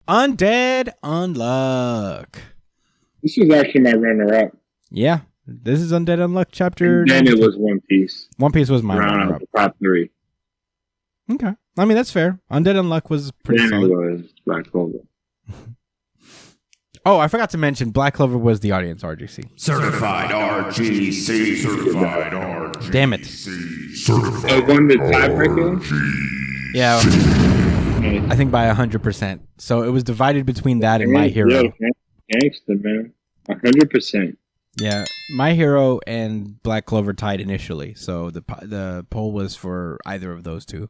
Undead Unluck. This was actually my runner-up. Yeah, this is Undead Unluck chapter. And then it was One Piece. One Piece was my runner-up. Top 3. Okay, I mean that's fair. Undead Unluck was pretty then solid. It was Black Clover. Oh, I forgot to mention Black Clover was the audience RGC. Certified RGC. Certified RGC. Damn it. Certified won the tiebreaker? Yeah, I think by 100%. So it was divided between that and My Hero. Yeah, gangster, man. 100%. Yeah, My Hero and Black Clover tied initially. So the poll was for either of those two.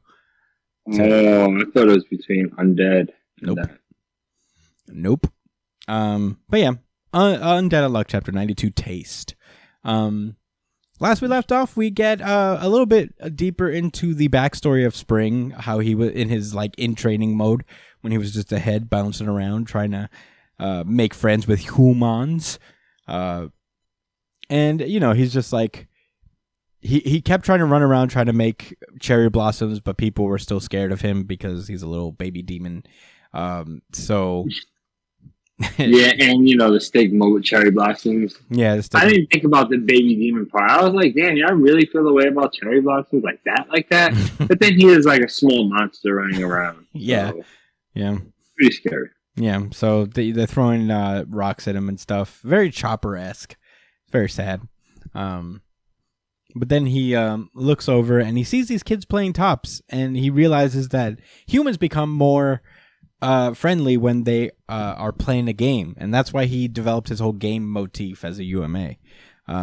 So, I thought it was between Undead and that. Nope. But yeah, Undead Unluck chapter 92 Taste. Last we left off, we get a little bit deeper into the backstory of Spring, how he was in his in training mode when he was just a head bouncing around trying to make friends with humans. And he's just he kept trying to run around trying to make cherry blossoms, but people were still scared of him because he's a little baby demon. So yeah, and the stigma with cherry blossoms. Yeah, I didn't think about the baby demon part. I was like, damn, y'all really feel the way about cherry blossoms like that? But then he is like a small monster running around. Yeah, so, yeah, pretty scary. Yeah, so they're throwing rocks at him and stuff. Very Chopper-esque. Very sad. But then he looks over and he sees these kids playing tops, and he realizes that humans become more friendly when they are playing a game, and that's why he developed his whole game motif as a UMA.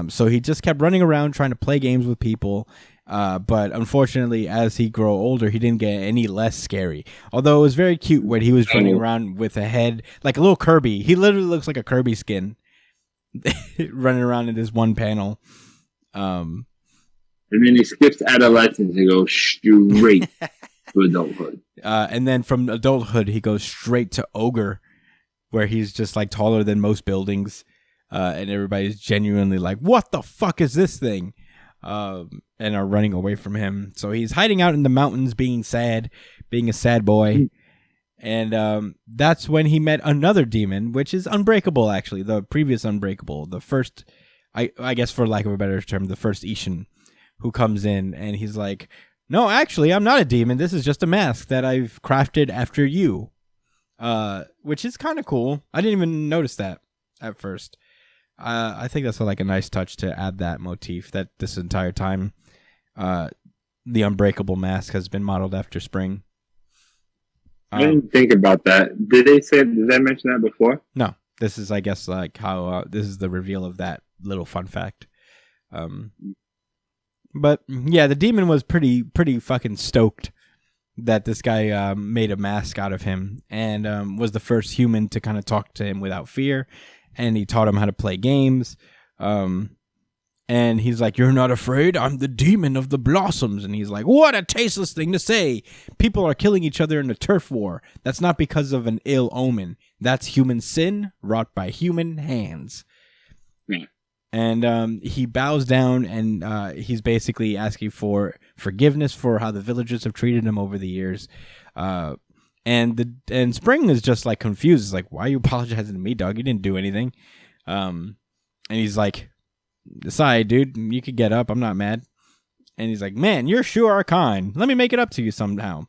So he just kept running around trying to play games with people, but unfortunately, as he grew older, he didn't get any less scary. Although it was very cute when he was running around with a head like a little Kirby. He literally looks like a Kirby skin running around in this one panel. And then he skips adolescence and goes straight to adulthood. And then from adulthood, he goes straight to ogre, where he's just taller than most buildings, and everybody's genuinely like, "What the fuck is this thing?" And are running away from him. So he's hiding out in the mountains, being a sad boy. And that's when he met another demon, which is Unbreakable. Actually, the previous Unbreakable, the first, I guess for lack of a better term, the first Ishin, who comes in and he's like, "No, actually, I'm not a demon. This is just a mask that I've crafted after you," which is kind of cool. I didn't even notice that at first. I think that's a nice touch to add that motif that this entire time, the Unbreakable mask has been modeled after Spring. I didn't think about that. Did they mention that before? No, this is, I guess, how this is the reveal of that little fun fact. But yeah, the demon was pretty fucking stoked that this guy made a mask out of him, and was the first human to kind of talk to him without fear, and he taught him how to play games. And he's like, "You're not afraid? I'm the demon of the blossoms." And he's like, "What a tasteless thing to say. People are killing each other in a turf war. That's not because of an ill omen. That's human sin wrought by human hands." And he bows down, and he's basically asking for forgiveness for how the villagers have treated him over the years. And Spring is just confused. He's like, "Why are you apologizing to me, dog? You didn't do anything." And he's like, "Decide, dude. You could get up. I'm not mad." And he's like, "Man, you sure are kind. Let me make it up to you somehow."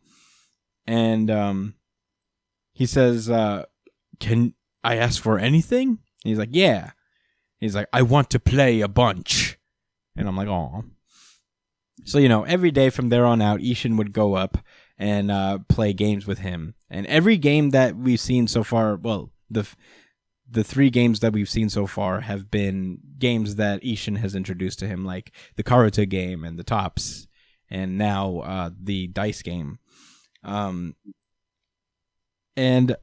And he says, "Can I ask for anything?" And he's like, "Yeah." He's like, "I want to play a bunch." And I'm like, "Aw." So, every day from there on out, Ishin would go up and play games with him. And every game that we've seen so far, well, the 3 games that we've seen so far have been games that Ishin has introduced to him, like the Karuta game and the Tops, and now the Dice game. And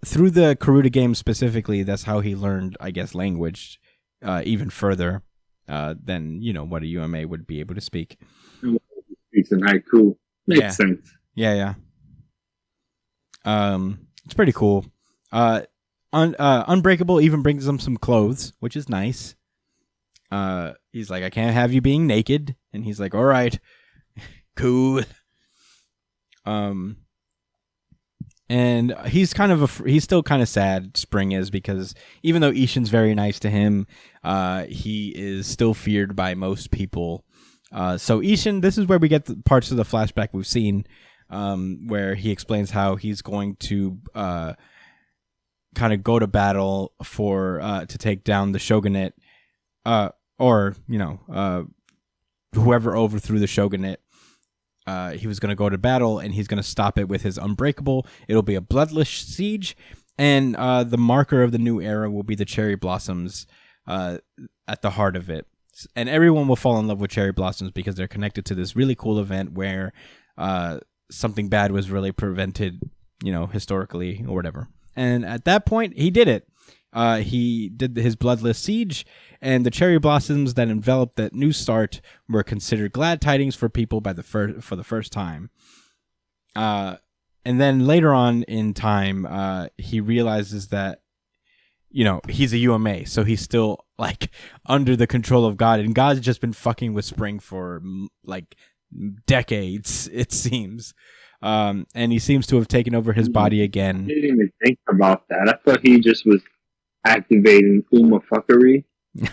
through the Karuta game specifically, that's how he learned, I guess, language even further than, what a UMA would be able to speak. Speaks in haiku. Makes sense. Yeah. It's pretty cool. Unbreakable even brings him some clothes, which is nice. He's like, "I can't have you being naked." And he's like, "All right, cool." And And he's still kind of sad, Spring is, because even though Ishin's very nice to him, he is still feared by most people. So Ishin, this is where we get the parts of the flashback we've seen, where he explains how he's going to kind of go to battle to take down the shogunate, or whoever overthrew the shogunate. He was going to go to battle, and he's going to stop it with his Unbreakable. It'll be a bloodless siege, and the marker of the new era will be the cherry blossoms at the heart of it. And everyone will fall in love with cherry blossoms because they're connected to this really cool event where something bad was really prevented, historically or whatever. And at that point, he did it. He did his bloodless siege, and the cherry blossoms that enveloped that new start were considered glad tidings for people for the first time. And then later on in time, he realizes that, he's a UMA, so he's still like under the control of God, and God's just been fucking with Spring for like decades, it seems. And he seems to have taken over his body again. I didn't even think about that. I thought he just was activating Uma fuckery.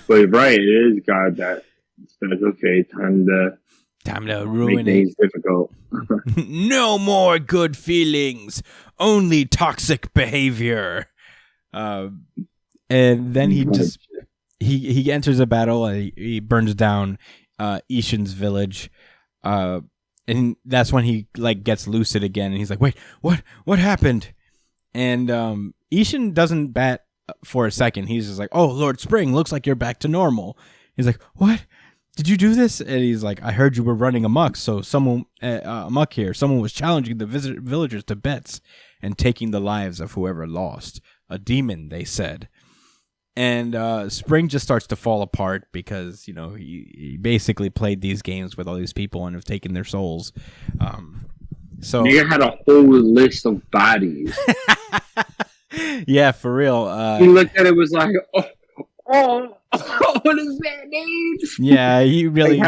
But right, it is God that says, okay, time to ruin make things difficult. No more good feelings, only toxic behavior. And then he enters a battle, and he burns down Ishin's village. And that's when he gets lucid again, and he's like, wait, what happened? And Ishin doesn't bat for a second. He's just like, oh, Lord Spring, looks like you're back to normal. He's like, what? Did you do this? And he's like, I heard you were running amok, so someone amok here. Someone was challenging the villagers to bets and taking the lives of whoever lost. A demon, they said. And Spring just starts to fall apart because, he basically played these games with all these people and have taken their souls. So nigga had a whole list of bodies. Yeah, for real. He looked at it, was like, what is that name? Yeah, he really.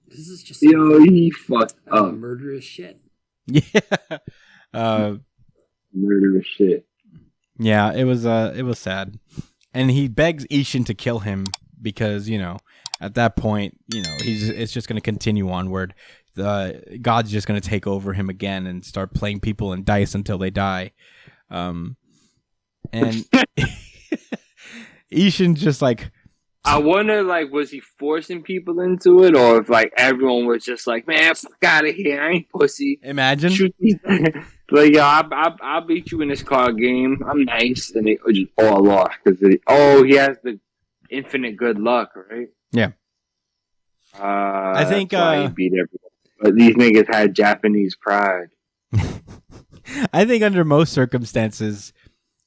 This is just he fucked up. Murderous shit. Yeah. Murderous shit. Yeah, it was sad. And he begs Ishin to kill him because, at that point, it's just going to continue onward. God's just going to take over him again and start playing people in dice until they die. And Ishin just I wonder, was he forcing people into it, or if everyone was just like, man, fuck out of here, I ain't pussy. Imagine. Shoot these. I'll beat you in this card game. I'm nice, and they just all lost because he has the infinite good luck, right? Yeah. I think he beat everyone. But these niggas had Japanese pride. I think under most circumstances,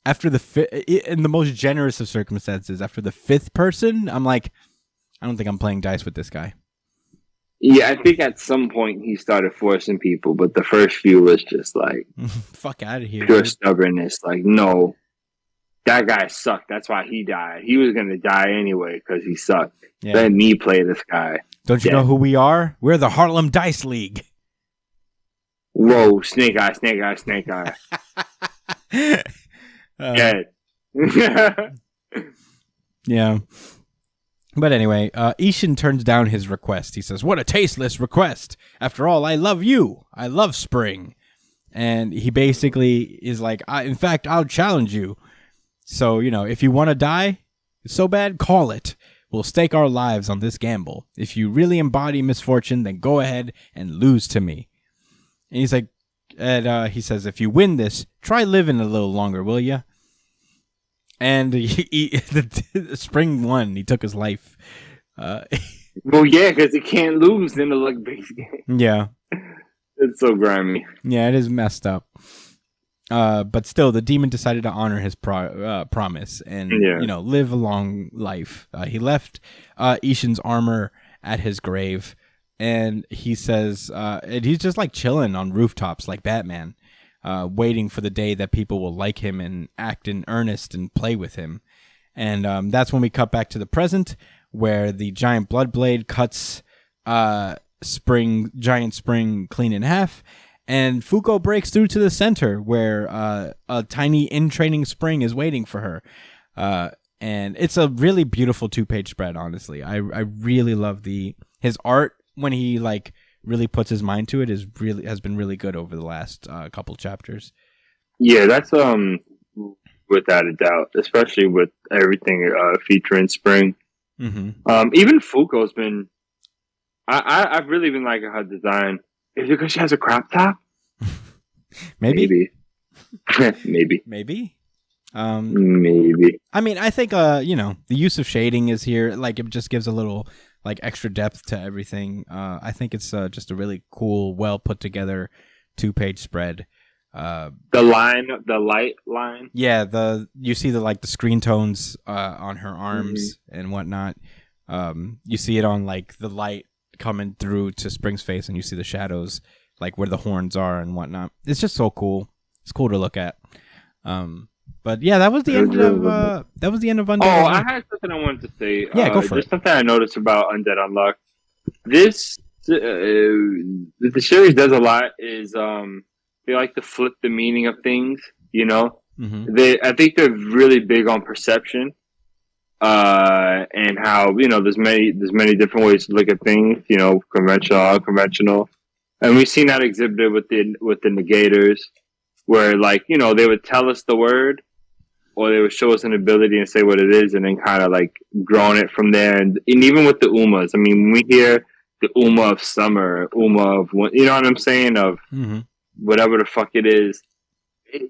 after in the most generous of circumstances, after the fifth person, I'm like, I don't think I'm playing dice with this guy. Yeah, I think at some point he started forcing people, but the first few was just fuck out of here. Pure stubbornness. No, that guy sucked. That's why he died. He was going to die anyway because he sucked. Yeah. Let me play this guy. Don't you know who we are? We're the Harlem Dice League. Whoa, snake eye, snake eye, snake eye. Yeah. But anyway, Ishin turns down his request. He says, what a tasteless request. After all, I love you. I love Spring. And he basically is like, in fact, I'll challenge you. So, if you want to die, it's so bad, call it. We'll stake our lives on this gamble. If you really embody misfortune, then go ahead and lose to me. And he's like, he says, if you win this, try living a little longer, will ya? And the Spring won. He took his life. Well, yeah, because he can't lose in a luck-based game. Yeah. It's so grimy. Yeah, it is messed up. But still, the demon decided to honor his promise and, live a long life. He left Ishin's armor at his grave. And he says, and he's just chilling on rooftops like Batman. Waiting for the day that people will like him and act in earnest and play with him. And that's when we cut back to the present, where the giant blood blade cuts Giant Spring clean in half, And Fuko breaks through to the center where a tiny in-training Spring is waiting for her. And it's a really beautiful 2-page spread, honestly. I really love his art when he like really puts his mind to it has been really good over the last couple chapters. Yeah, that's without a doubt, especially with everything featuring Spring. Mm-hmm. Even Fuko's been. I've really been liking her design. Is it because she has a crop top? Maybe. Maybe. Maybe. Maybe. I mean, I think the use of shading is here. Like, it just gives a little like extra depth to everything. I think it's just a really cool, well put together 2-page spread. The light line. Yeah, you see the screen tones on her arms and whatnot. You see it on like the light coming through to Spring's face, and you see the shadows like where the horns are and whatnot. It's just so cool. It's cool to look at. But yeah, that was the end of Undead. Oh, Unluck. I had something I wanted to say. Yeah, go for there's it. something I noticed about Undead Unluck. This the series does a lot is they like to flip the meaning of things. You know, I think they're really big on perception, and how there's many different ways to look at things. Conventional, unconventional, and we've seen that exhibited with the negators, where they would tell us the word, or they would show us an ability and say what it is, and then kind of like growing it from there. And even with the Umas, I mean, when we hear the Uma of summer, Uma of you know what I'm saying, of whatever the fuck it is,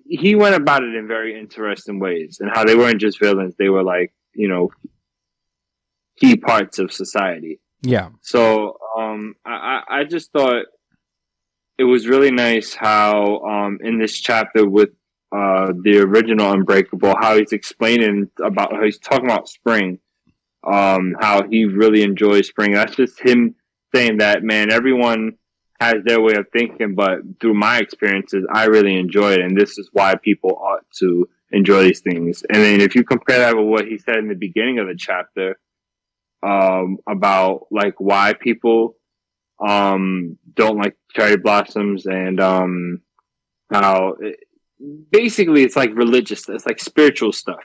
he went about it in very interesting ways, and how they weren't just villains; they were like key parts of society. Yeah. So I just thought it was really nice how in this chapter with the original Unbreakable, how he's explaining about how he's talking about Spring, how he really enjoys Spring. That's just him saying that, man, everyone has their way of thinking, but through my experiences, I really enjoy it, and this is why people ought to enjoy these things. And then if you compare that with what he said in the beginning of the chapter, about like why people don't like cherry blossoms, and how basically it's like religious, it's like spiritual stuff,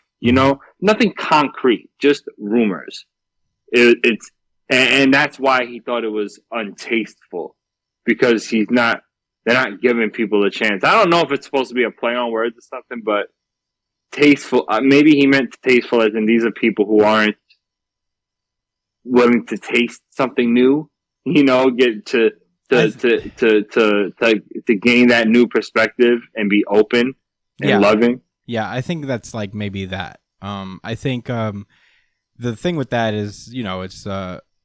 nothing concrete, just rumors. And that's why he thought it was untasteful, because they're not giving people a chance. I don't know if it's supposed to be a play on words or something, but tasteful, maybe he meant tasteful as in these are people who aren't willing to taste something new, get to gain that new perspective and be open and loving. Yeah, I think that's like maybe that. I think the thing with that is, it's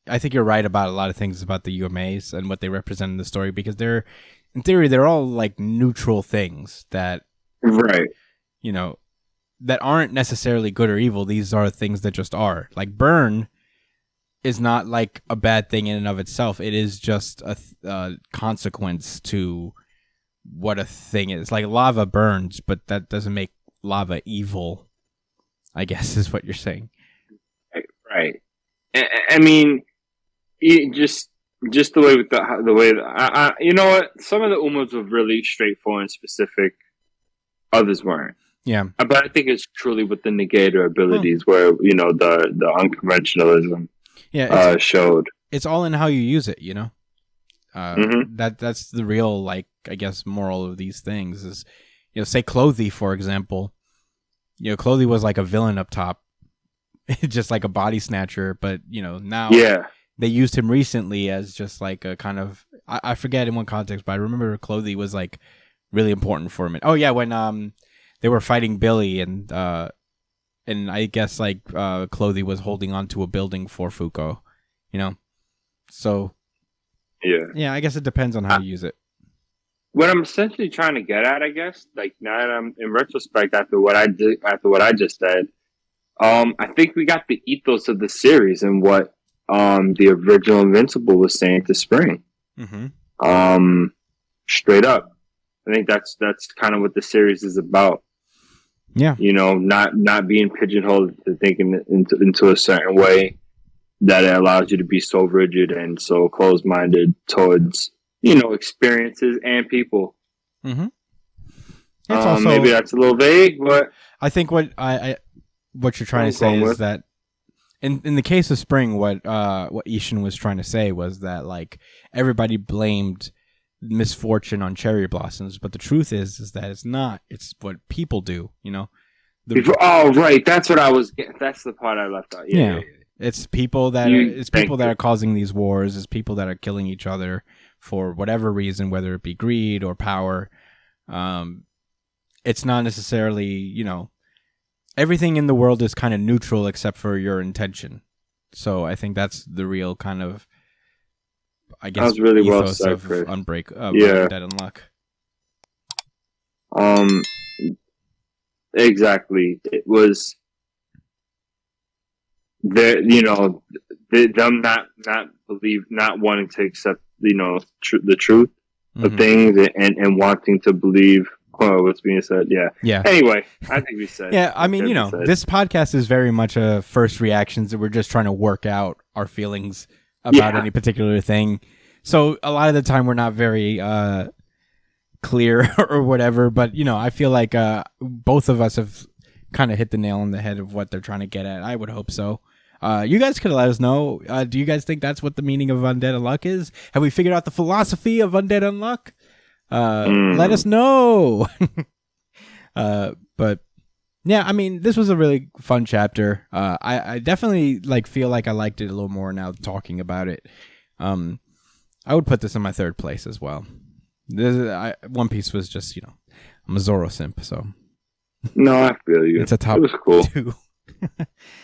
I think you're right about a lot of things about the UMAs and what they represent in the story, because in theory they're all like neutral things that right, that aren't necessarily good or evil. These are things that just are. Like burn is not like a bad thing in and of itself. It is just a consequence to what a thing is. Like lava burns, but that doesn't make lava evil, I guess is what you're saying. Right. I mean, just the way with the way that you know what? Some of the Umas were really straightforward and specific. Others weren't. Yeah. But I think it's truly with the negator abilities where, the unconventionalism showed. It's all in how you use it, That's the real, like, I guess, moral of these things is, say Clothy, for example. Clothy was like a villain up top, just like a body snatcher, but, now they used him recently as just like a kind of, I forget in what context, but I remember Clothy was like really important for him. Oh yeah, when they were fighting Billy, and I guess like Clothy was holding onto a building for Fuko, So yeah, I guess it depends on how you use it. What I'm essentially trying to get at, I guess, like now that I'm in retrospect after what I just said, I think we got the ethos of the series and what the original Invincible was saying to Spring. Straight up, I think that's kind of what the series is about. Yeah, not being pigeonholed to thinking into a certain way that it allows you to be so rigid and so closed-minded towards experiences and people. Mm-hmm. It's also, maybe that's a little vague, but I think what you're trying to say is that in the case of Spring, what Ishin was trying to say was that like everybody blamed misfortune on cherry blossoms, but the truth is that it's not. It's what people do. Right. That's what I was. That's the part I left out. Yeah. It's people that are causing these wars. It's people that are killing each other for whatever reason, whether it be greed or power. It's not necessarily, everything in the world is kind of neutral except for your intention. So I think that's the real kind of, I guess, that was really well ethos said, of Chris. Undead Unluck. Exactly. It was them not wanting to accept, the truth of things and wanting to believe what's being said. Yeah. Anyway, I think we said. Yeah, I mean, this podcast is very much a first reactions that we're just trying to work out our feelings about any particular thing. So a lot of the time we're not very clear or whatever, but I feel like both of us have kind of hit the nail on the head of what they're trying to get at. I would hope so. You guys could let us know. Do you guys think that's what the meaning of Undead Unluck is? Have we figured out the philosophy of Undead Unluck? Let us know. But yeah, I mean, this was a really fun chapter. I definitely feel like I liked it a little more now talking about it. I would put this in my third place as well. One Piece was just, I'm a Zoro simp, so. No, I feel you. It's a top it was cool. 2.